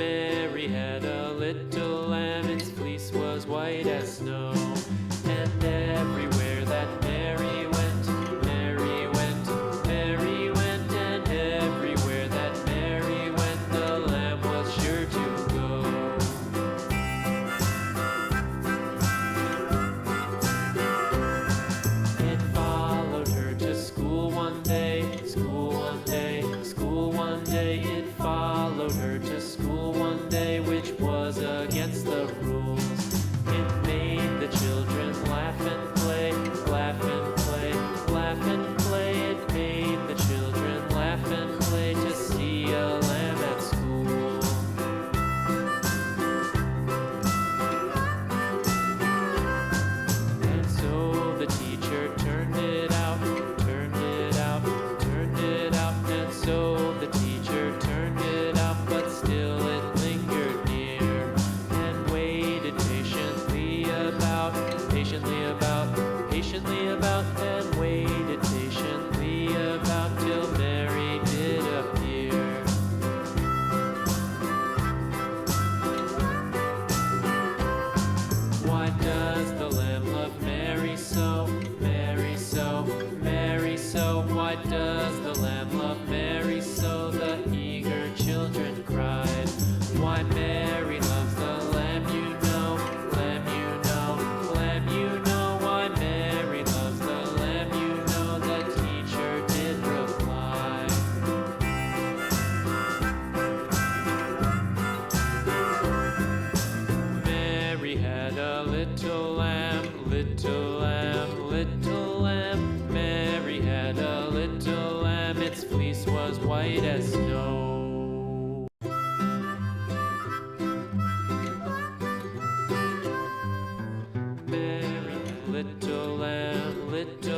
Mary had a little lamb, its fleece was white as snow. And everywhere that Mary went, Mary went, Mary went, and everywhere that Mary went, the lamb was sure to go. It followed her to school one day, school one day, school one day. It followed her to school one day, which was against the rules. It made the children laugh and play, laugh and play, laugh and play. It made the children laugh and play to see a lamb at school. And so the teacher turned it out, turned it out, turned it out. And so the teacher turned it out, but still it lingered near and waited patiently about, patiently about, patiently about, and waited patiently about till Mary did appear. Why does the lamb love Mary so, Mary so, Mary so? Why does the lamb love Mary so? The eager children cried. Why Mary loves the lamb, you know, lamb, you know, lamb, you know. Why Mary loves the lamb, you know, the teacher did reply. Mary had a little lamb, little lamb, little lamb. Mary had a little lamb, its fleece was white as snow. Mary, little lamb, little